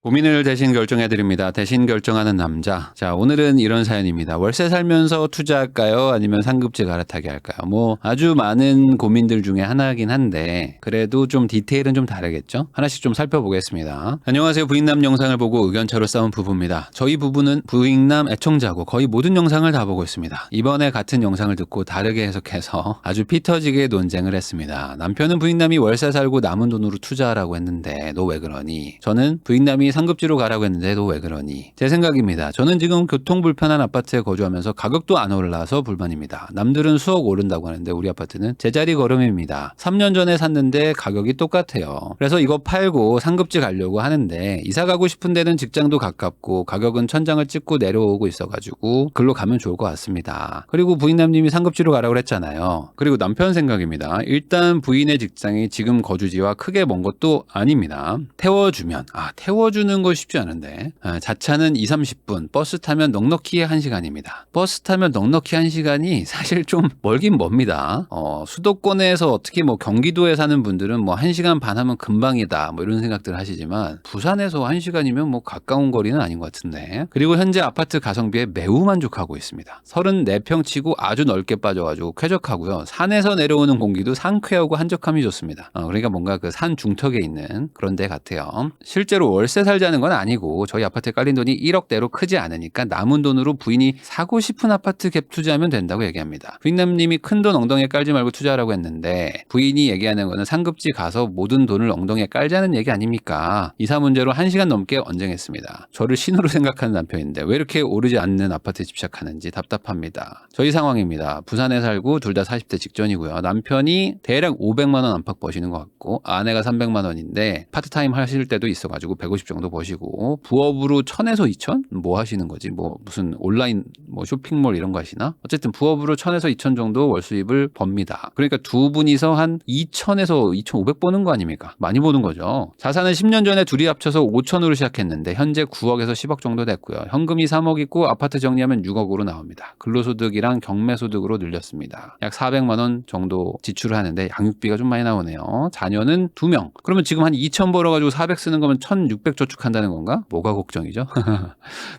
고민을 대신 결정해드립니다. 대신 결정하는 남자. 자, 오늘은 이런 사연입니다. 월세 살면서 투자할까요? 아니면 상급지 갈아타기 할까요? 뭐 아주 많은 고민들 중에 하나이긴 한데 그래도 좀 디테일은 좀 다르겠죠? 하나씩 좀 살펴보겠습니다. 안녕하세요. 부인남 영상을 보고 의견차로 싸운 부부입니다. 저희 부부는 부인남 애청자고 거의 모든 영상을 다 보고 있습니다. 이번에 같은 영상을 듣고 다르게 해석해서 아주 피 터지게 논쟁을 했습니다. 남편은 부인남이 월세 살고 남은 돈으로 투자하라고 했는데 너 왜 그러니? 저는 부인남이 상급지로 가라고 했는데 너 왜 그러니? 제 생각입니다. 저는 지금 교통 불편한 아파트에 거주하면서 가격도 안 올라서 불만입니다. 남들은 수억 오른다고 하는데 우리 아파트는 제자리 걸음입니다. 3년 전에 샀는데 가격이 똑같아요. 그래서 이거 팔고 상급지 가려고 하는데 이사 가고 싶은 데는 직장도 가깝고 가격은 천장을 찍고 내려오고 있어가지고 글로 가면 좋을 것 같습니다. 그리고 부인남님이 상급지로 가라고 했잖아요. 그리고 남편 생각입니다. 일단 부인의 직장이 지금 거주지와 크게 먼 것도 아닙니다. 태워주는 거 쉽지 않은데 자차는 2-30분, 버스 타면 넉넉히 1시간입니다. 버스 타면 넉넉히 1시간이 사실 좀 멀긴 멉니다. 수도권에서 어떻게 뭐 경기도에 사는 분들은 뭐 1시간 반 하면 금방이다 뭐 이런 생각들 하시지만 부산에서 1시간이면 뭐 가까운 거리는 아닌 것 같은데. 그리고 현재 아파트 가성비에 매우 만족하고 있습니다. 34평 치고 아주 넓게 빠져가지고 쾌적하고요. 산에서 내려오는 공기도 상쾌하고 한적함이 좋습니다. 그러니까 뭔가 그 산 중턱에 있는 그런 데 같아요. 실제로 월세 살자는 건 아니고 저희 아파트에 깔린 돈이 1억대로 크지 않으니까 남은 돈으로 부인이 사고 싶은 아파트 갭 투자하면 된다고 얘기합니다. 부인남님이 큰 돈 엉덩이에 깔지 말고 투자하라고 했는데 부인이 얘기하는 거는 상급지 가서 모든 돈을 엉덩이에 깔자는 얘기 아닙니까? 이사 문제로 1시간 넘게 언쟁했습니다. 저를 신호로 생각하는 남편인데 왜 이렇게 오르지 않는 아파트에 집착하는지 답답합니다. 저희 상황입니다. 부산에 살고 둘 다 40대 직전이고요. 남편이 대략 500만 원 안팎 버시는 것 같고 아내가 300만 원인데 파트타임 하실 때도 있어가지고 150 정도 버시고 부업으로 1000에서 2000? 뭐 하시는 거지? 뭐 무슨 온라인 뭐 쇼핑몰 이런 거 하시나? 어쨌든 부업으로 1000에서 2000 정도 월 수입을 법니다. 그러니까 두 분이서 한 2000에서 2500 버는 거 아닙니까? 많이 버는 거죠. 자산은 10년 전에 둘이 합쳐서 5천으로 시작했는데 현재 9억에서 10억 정도 됐고요. 현금이 3억 있고 아파트 정리하면 6억으로 나옵니다. 근로소득이랑 경매소득으로 늘렸습니다. 약 400만 원 정도 지출을 하는데 양육비가 좀 많이 나오네요. 자녀는 2명. 그러면 지금 한 2000 벌어가지고 400 쓰는 거면 1600 저축한다는 건가? 뭐가 걱정이죠?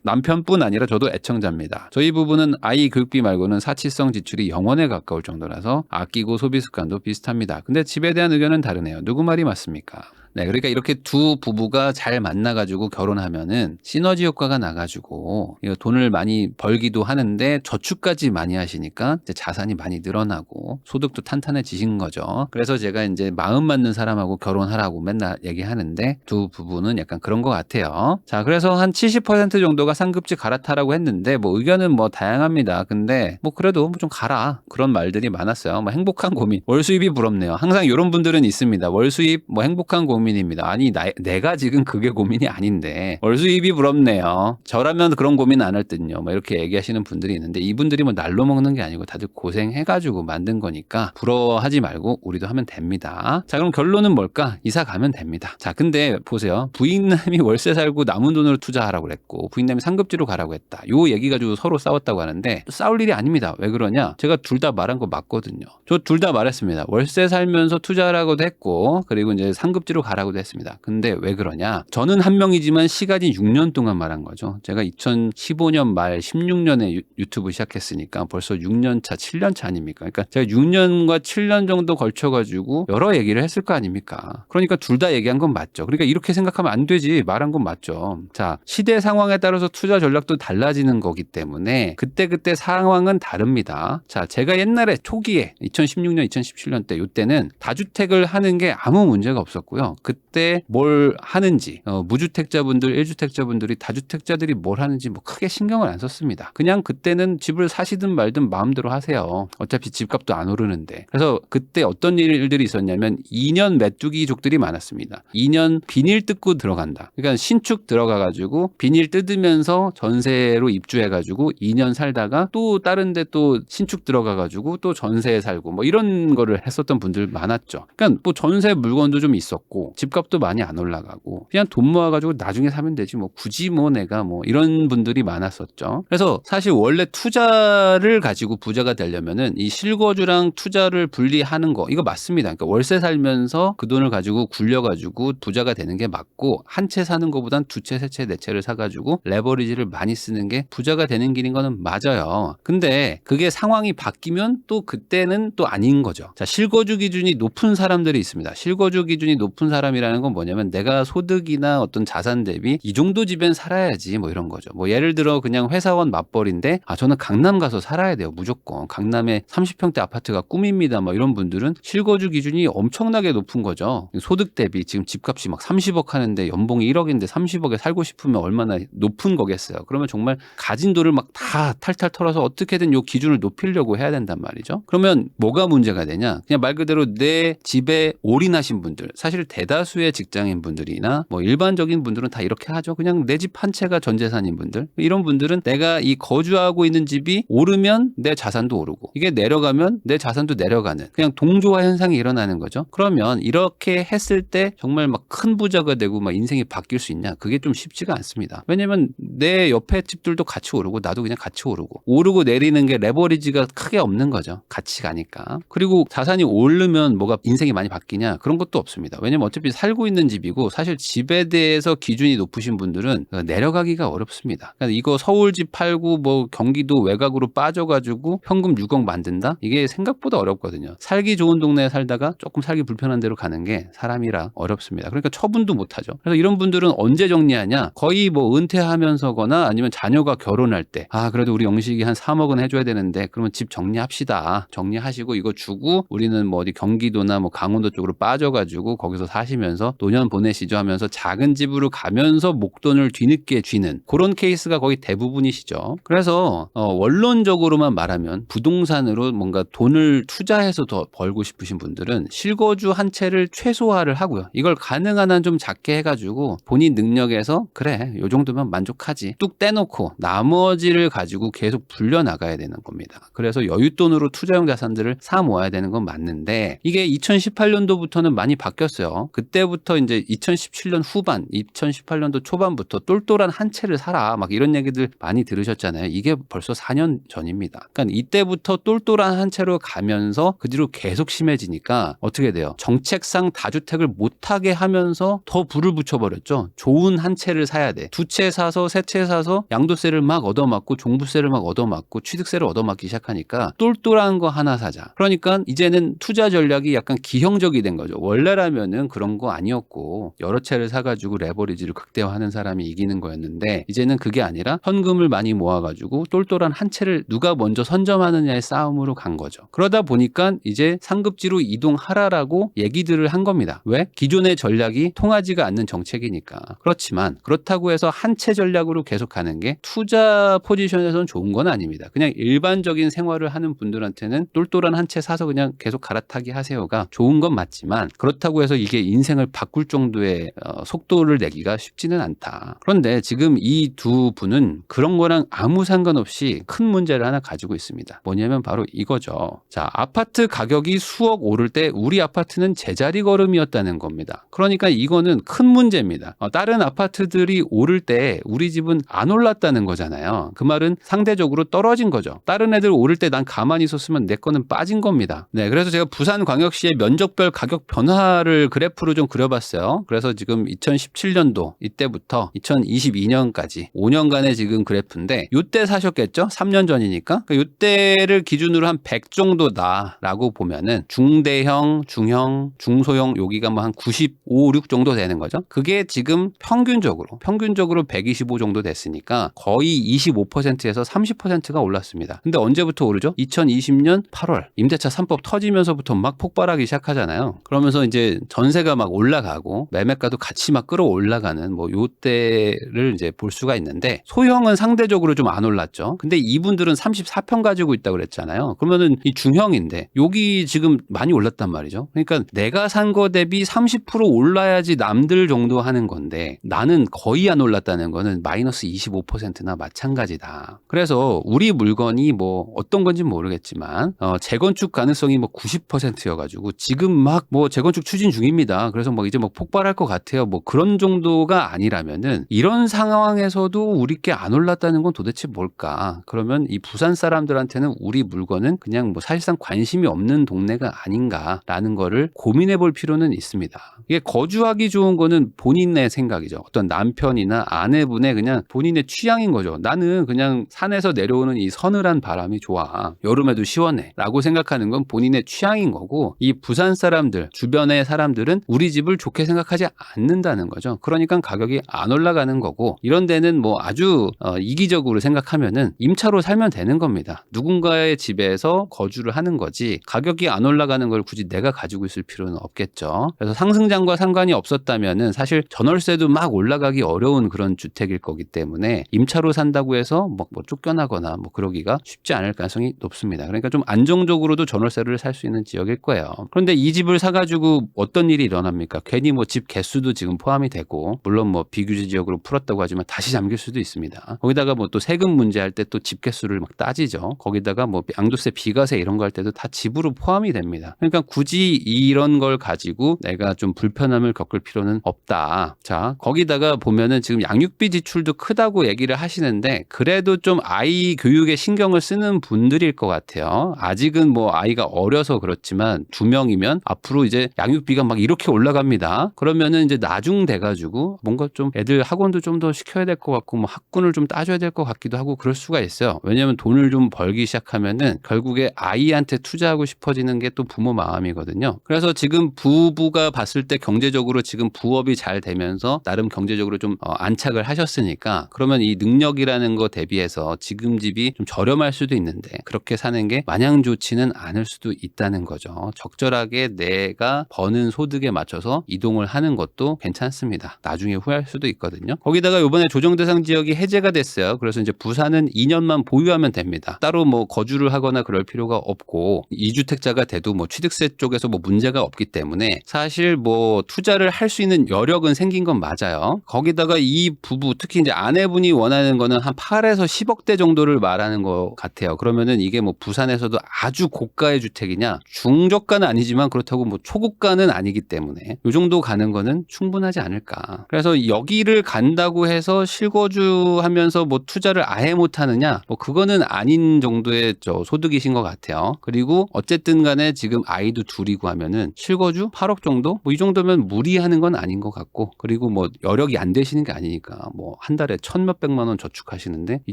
남편뿐 아니라 저도 애청자입니다. 저희 부부는 아이 교육비 말고는 사치성 지출이 영원에 가까울 정도라서 아끼고 소비 습관도 비슷합니다. 근데 집에 대한 의견은 다르네요. 누구 말이 맞습니까? 네, 그러니까 이렇게 두 부부가 잘 만나가지고 결혼하면은 시너지 효과가 나가지고 돈을 많이 벌기도 하는데 저축까지 많이 하시니까 이제 자산이 많이 늘어나고 소득도 탄탄해지신 거죠. 그래서 제가 이제 마음 맞는 사람하고 결혼하라고 맨날 얘기하는데 두 부부는 약간 그런 것 같아요. 자, 그래서 한 70% 정도가 상급지 갈아타라고 했는데 뭐 의견은 뭐 다양합니다. 근데 뭐 그래도 좀 가라 그런 말들이 많았어요. 뭐 행복한 고민, 월 수입이 부럽네요. 항상 이런 분들은 있습니다. 월 수입, 뭐 행복한 고민입니다. 아니 내가 지금 그게 고민이 아닌데 월 수입이 부럽네요. 저라면 그런 고민 안 할 듯요. 뭐 이렇게 얘기하시는 분들이 있는데 이분들이 뭐 날로 먹는 게 아니고 다들 고생해가지고 만든 거니까 부러워하지 말고 우리도 하면 됩니다. 자, 그럼 결론은 뭘까? 이사 가면 됩니다. 자, 근데 보세요. 부인남이 월세 살고 남은 돈으로 투자하라고 그랬고 부인남이 상급지로 가라고 했다. 요 얘기 가지고 서로 싸웠다고 하는데 싸울 일이 아닙니다. 왜 그러냐? 제가 둘 다 말한 거 맞거든요. 저 둘 다 말했습니다. 월세 살면서 투자하라고도 했고 그리고 이제 상급지로 가라고도 했습니다. 근데 왜 그러냐? 저는 한 명이지만 시간이 6년 동안 말한 거죠. 제가 2015년 말 16년에 유튜브 시작했으니까 벌써 6년 차, 7년 차 아닙니까? 그러니까 제가 6년과 7년 정도 걸쳐가지고 여러 얘기를 했을 거 아닙니까? 그러니까 둘 다 얘기한 건 맞죠. 그러니까 이렇게 생각하면 안 되지. 말한 건 맞죠. 자, 시대 상황에 따라서 투자 전략도 달라지는 거기 때문에 그때 상황은 다릅니다. 자, 제가 옛날에 초기에 2016년, 2017년 때 이때는 다주택을 하는 게 아무 문제가 없었고요. 그때 뭘 하는지 무주택자분들, 1주택자분들이 다주택자들이 뭘 하는지 뭐 크게 신경을 안 썼습니다. 그냥 그때는 집을 사시든 말든 마음대로 하세요. 어차피 집값도 안 오르는데. 그래서 그때 어떤 일들이 있었냐면 2년 메뚜기족들이 많았습니다. 2년 비닐 뜯고 들어간다. 그러니까 신축 들어가가지고 비닐 뜯으면서 전세로 입주해가지고 2년 살다가 또 다른 데 또 신축 들어가가지고 또 전세에 살고 뭐 이런 거를 했었던 분들 많았죠. 그러니까 뭐 전세 물건도 좀 있었고 되고 집값도 많이 안 올라가고 그냥 돈 모아가지고 나중에 사면 되지 뭐 굳이 뭐 내가 뭐 이런 분들이 많았었죠. 그래서 사실 원래 투자를 가지고 부자가 되려면은 이 실거주랑 투자를 분리하는 거 이거 맞습니다. 그러니까 월세 살면서 그 돈을 가지고 굴려가지고 부자가 되는 게 맞고 한 채 사는 것보단 두 채, 세 채, 네 채를 사가지고 레버리지를 많이 쓰는 게 부자가 되는 길인 거는 맞아요. 근데 그게 상황이 바뀌면 또 그때는 또 아닌 거죠. 자, 실거주 기준이 높은 사람들이 있습니다. 실거주 기준이 높은 사람이라는 건 뭐냐면 내가 소득이나 어떤 자산 대비 이 정도 집엔 살아야지 뭐 이런 거죠. 뭐 예를 들어 그냥 회사원 맞벌인데 저는 강남 가서 살아야 돼요. 무조건. 강남에 30평대 아파트가 꿈입니다. 뭐 이런 분들은 실거주 기준이 엄청나게 높은 거죠. 소득 대비 지금 집값이 막 30억 하는데 연봉이 1억인데 30억에 살고 싶으면 얼마나 높은 거겠어요. 그러면 정말 가진 돈을 막 다 탈탈 털어서 어떻게든 요 기준을 높이려고 해야 된단 말이죠. 그러면 뭐가 문제가 되냐? 그냥 말 그대로 내 집에 올인하신 분들, 사실 대다수의 직장인 분들이나 뭐 일반적인 분들은 다 이렇게 하죠. 그냥 내 집 한 채가 전 재산인 분들. 이런 분들은 내가 이 거주하고 있는 집이 오르면 내 자산도 오르고 이게 내려가면 내 자산도 내려가는 그냥 동조화 현상이 일어나는 거죠. 그러면 이렇게 했을 때 정말 막 큰 부자가 되고 막 인생이 바뀔 수 있냐? 그게 좀 쉽지가 않습니다. 왜냐면 내 옆에 집들도 같이 오르고 나도 그냥 같이 오르고 내리는 게 레버리지가 크게 없는 거죠. 같이 가니까. 그리고 자산이 오르면 뭐가 인생이 많이 바뀌냐? 그런 것도 없습니다. 왜냐면 어차피 살고 있는 집이고 사실 집에 대해서 기준이 높으신 분들은 내려가기가 어렵습니다. 그러니까 이거 서울 집 팔고 뭐 경기도 외곽으로 빠져가지고 현금 6억 만든다? 이게 생각보다 어렵거든요. 살기 좋은 동네에 살다가 조금 살기 불편한 데로 가는 게 사람이라 어렵습니다. 그러니까 처분도 못하죠. 그래서 이런 분들은 언제 정리하냐? 거의 뭐 은퇴하면서거나 아니면 자녀가 결혼할 때 그래도 우리 영식이 한 3억은 해줘야 되는데 그러면 집 정리합시다. 정리하시고 이거 주고 우리는 뭐 어디 경기도나 뭐 강원도 쪽으로 빠져가지고 거기서 사시면서 노년 보내시죠 하면서 작은 집으로 가면서 목돈을 뒤늦게 쥐는 그런 케이스가 거의 대부분이시죠. 그래서 원론적으로만 말하면 부동산으로 뭔가 돈을 투자해서 더 벌고 싶으신 분들은 실거주 한 채를 최소화를 하고요. 이걸 가능한 한 좀 작게 해가지고 본인 능력에서 그래 요 정도면 만족하지 뚝 떼놓고 나머지를 가지고 계속 불려나가야 되는 겁니다. 그래서 여윳돈으로 투자용 자산들을 사 모아야 되는 건 맞는데 이게 2018년도부터는 많이 바뀌었어요. 그때부터 이제 2017년 후반, 2018년도 초반부터 똘똘한 한 채를 사라 막 이런 얘기들 많이 들으셨잖아요. 이게 벌써 4년 전입니다. 그러니까 이때부터 똘똘한 한 채로 가면서 그 뒤로 계속 심해지니까 어떻게 돼요? 정책상 다주택을 못하게 하면서 더 불을 붙여버렸죠. 좋은 한 채를 사야 돼. 두 채 사서 세 채 사서 양도세를 막 얻어맞고 종부세를 막 얻어맞고 취득세를 얻어맞기 시작하니까 똘똘한 거 하나 사자. 그러니까 이제는 투자 전략이 약간 기형적이 된 거죠. 원래라면은 그런 거 아니었고 여러 채를 사가지고 레버리지를 극대화하는 사람이 이기는 거였는데 이제는 그게 아니라 현금을 많이 모아가지고 똘똘한 한 채를 누가 먼저 선점하느냐의 싸움으로 간 거죠. 그러다 보니까 이제 상급지로 이동하라라고 얘기들을 한 겁니다. 왜? 기존의 전략이 통하지가 않는 정책이니까. 그렇지만 그렇다고 해서 한 채 전략으로 계속 가는 게 투자 포지션에서는 좋은 건 아닙니다. 그냥 일반적인 생활을 하는 분들한테는 똘똘한 한 채 사서 그냥 계속 갈아타기 하세요가 좋은 건 맞지만 그렇다고 해서 이게 인생을 바꿀 정도의 속도를 내기가 쉽지는 않다. 그런데 지금 이 두 분은 그런 거랑 아무 상관없이 큰 문제를 하나 가지고 있습니다. 뭐냐면 바로 이거죠. 자, 아파트 가격이 수억 오를 때 우리 아파트는 제자리 걸음이었다는 겁니다. 그러니까 이거는 큰 문제입니다. 다른 아파트들이 오를 때 우리 집은 안 올랐다는 거잖아요. 그 말은 상대적으로 떨어진 거죠. 다른 애들 오를 때 난 가만히 있었으면 내 거는 빠진 겁니다. 네, 그래서 제가 부산광역시의 면적별 가격 변화를 그래프로 좀 그려봤어요. 그래서 지금 2017년도 이때부터 2022년까지 5년간의 지금 그래프인데 이때 사셨겠죠? 3년 전이니까. 이때를 기준으로 한 100 정도다라고 보면은 중대형, 중형, 중소형 여기가 뭐 한 95, 6 정도 되는 거죠. 그게 지금 평균적으로 125 정도 됐으니까 거의 25%에서 30%가 올랐습니다. 근데 언제부터 오르죠? 2020년 8월 임대차 3법 터지면서부터 막 폭발하기 시작하잖아요. 그러면서 이제 전세가 막 올라가고 매매가도 같이 막 끌어올라가는 뭐 요때를 이제 볼 수가 있는데 소형은 상대적으로 좀 안 올랐죠. 근데 이분들은 34평 가지고 있다고 그랬잖아요. 그러면은 이 중형인데 여기 지금 많이 올랐단 말이죠. 그러니까 내가 산 거 대비 30% 올라야지 남들 정도 하는 건데 나는 거의 안 올랐다는 거는 마이너스 25%나 마찬가지다. 그래서 우리 물건이 뭐 어떤 건지 모르겠지만 재건축 가능성이 뭐 90%여가지고 지금 막 뭐 재건축 추진 중입니다. 없습니다. 그래서 뭐 이제 뭐 폭발할 것 같아요. 뭐 그런 정도가 아니라면은 이런 상황에서도 우리 게 안 올랐다는 건 도대체 뭘까? 그러면 이 부산 사람들한테는 우리 물건은 그냥 뭐 사실상 관심이 없는 동네가 아닌가라는 거를 고민해 볼 필요는 있습니다. 이게 거주하기 좋은 거는 본인의 생각이죠. 어떤 남편이나 아내분의 그냥 본인의 취향인 거죠. 나는 그냥 산에서 내려오는 이 서늘한 바람이 좋아. 여름에도 시원해. 라고 생각하는 건 본인의 취향인 거고, 이 부산 사람들, 주변의 사람들은 우리 집을 좋게 생각하지 않는다는 거죠. 그러니까 가격이 안 올라가는 거고, 이런 데는 뭐 아주 이기적으로 생각하면은 임차로 살면 되는 겁니다. 누군가의 집에서 거주를 하는 거지 가격이 안 올라가는 걸 굳이 내가 가지고 있을 필요는 없겠죠. 그래서 상승장과 상관이 없었다면은 사실 전월세도 막 올라가기 어려운 그런 주택일 거기 때문에 임차로 산다고 해서 뭐 쫓겨나거나 뭐 그러기가 쉽지 않을 가능성이 높습니다. 그러니까 좀 안정적으로도 전월세를 살 수 있는 지역일 거예요. 그런데 이 집을 사가지고 어떤 일이 일어납니까? 괜히 뭐 집 개수도 지금 포함이 되고, 물론 뭐 비규제 지역으로 풀었다고 하지만 다시 잠길 수도 있습니다. 거기다가 뭐 또 세금 문제할 때 또 집 개수를 막 따지죠. 거기다가 뭐 양도세, 비과세 이런 거 할 때도 다 집으로 포함이 됩니다. 그러니까 굳이 이런 걸 가지고 내가 좀 불편함을 겪을 필요는 없다. 자, 거기다가 보면은 지금 양육비 지출도 크다고 얘기를 하시는데, 그래도 좀 아이 교육에 신경을 쓰는 분들일 것 같아요. 아직은 뭐 아이가 어려서 그렇지만 2명이면 앞으로 이제 양육비가 막 이렇게 올라갑니다. 그러면은 이제 나중 돼가지고 뭔가 좀 애들 학원도 좀 더 시켜야 될 것 같고, 뭐 학군을 좀 따줘야 될 것 같기도 하고 그럴 수가 있어요. 왜냐하면 돈을 좀 벌기 시작하면은 결국에 아이한테 투자하고 싶어지는 게 또 부모 마음이거든요. 그래서 지금 부부가 봤을 때 경제적으로 지금 부업이 잘 되면서 나름 경제적으로 좀 안착을 하셨으니까, 그러면 이 능력이라는 거 대비해서 지금 집이 좀 저렴할 수도 있는데 그렇게 사는 게 마냥 좋지는 않을 수도 있다는 거죠. 적절하게 내가 버는 소득에 맞춰서 이동을 하는 것도 괜찮습니다. 나중에 후회할 수도 있거든요. 거기다가 이번에 조정대상 지역이 해제가 됐어요. 그래서 이제 부산은 2년만 보유하면 됩니다. 따로 뭐 거주를 하거나 그럴 필요가 없고, 2주택자가 돼도 뭐 취득세 쪽에서 뭐 문제가 없기 때문에 사실 뭐 투자를 할 수 있는 여력은 생긴 건 맞아요. 거기다가 이 부부, 특히 이제 아내분이 원하는 거는 한 8에서 10억대 정도를 말하는 것 같아요. 그러면은 이게 뭐 부산에서도 아주 고가의 주택이냐? 중저가는 아니지만 그렇다고 뭐 초고가는 아니기 때문에 이 정도 가는 거는 충분하지 않을까. 그래서 여기를 간다고 해서 실거주하면서 뭐 투자를 아예 못 하느냐? 뭐 그거는 아닌 정도의 소득이신 것 같아요. 그리고 어쨌든 간에 지금 아이도 둘이고 하면은 실거주 8억 정도? 뭐 이 정도면 무리하는 건 아닌 것 같고, 그리고 뭐 여력이 안 되시는 게 아니니까 뭐 한 달에 1,000몇백만 원 저축하시는데 이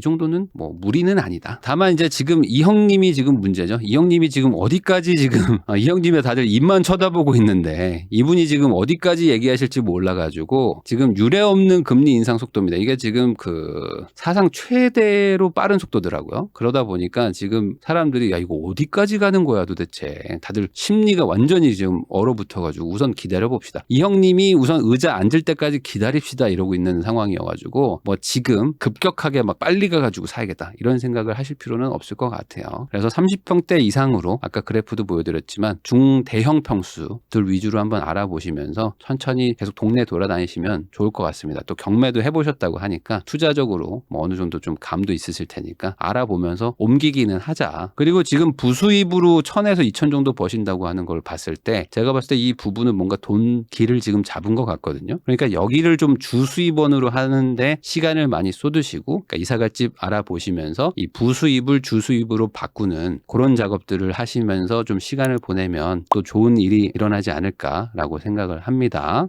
정도는 뭐 무리는 아니다. 다만 이제 지금 이 형님이 지금 문제죠. 이 형님이 지금 어디까지 지금 이 형님의 다들 입만 쳐다보고 있는데 이분이 지금 어디까지 얘기하실지 몰라가지고 지금 유례 없는 금리 인상 속도입니다. 이게 지금 그 사상 최대로 빠른 속도더라고요. 그러다 보니까 지금 사람들이 야 이거 어디까지 가는 거야 도대체. 다들 심리가 완전히 지금 얼어붙어가지고 우선 기다려봅시다. 이 형님이 우선 의자 앉을 때까지 기다립시다 이러고 있는 상황이어가지고 뭐 지금 급격하게 막 빨리 가가지고 사야겠다 이런 생각을 하실 필요는 없을 것 같아요. 그래서 30평대 이상으로 아까 그래프도 보여드렸지만 중대형 평수들 위주로 한번 알아보시면서 천천히 계속 동네 돌아다니시면 좋을 것 같습니다. 또 경매도 해보셨다고 하니까 투자적으로 뭐 어느 정도 좀 감도 있으실 테니까 알아보면서 옮기기는 하자. 그리고 지금 부수입으로 1,000에서 2,000 정도 버신다고 하는 걸 봤을 때 제가 봤을 때 이 부부는 뭔가 돈 길을 지금 잡은 것 같거든요. 그러니까 여기를 좀 주수입원으로 하는데 시간을 많이 쏟으시고, 그러니까 이사갈 집 알아보시면서 이 부수입을 주수입으로 바꾸는 그런 작업들을 하시면서 좀 시간을 보내면 또 좋은 일이 일어나지 않을까라고 생각을 합니다.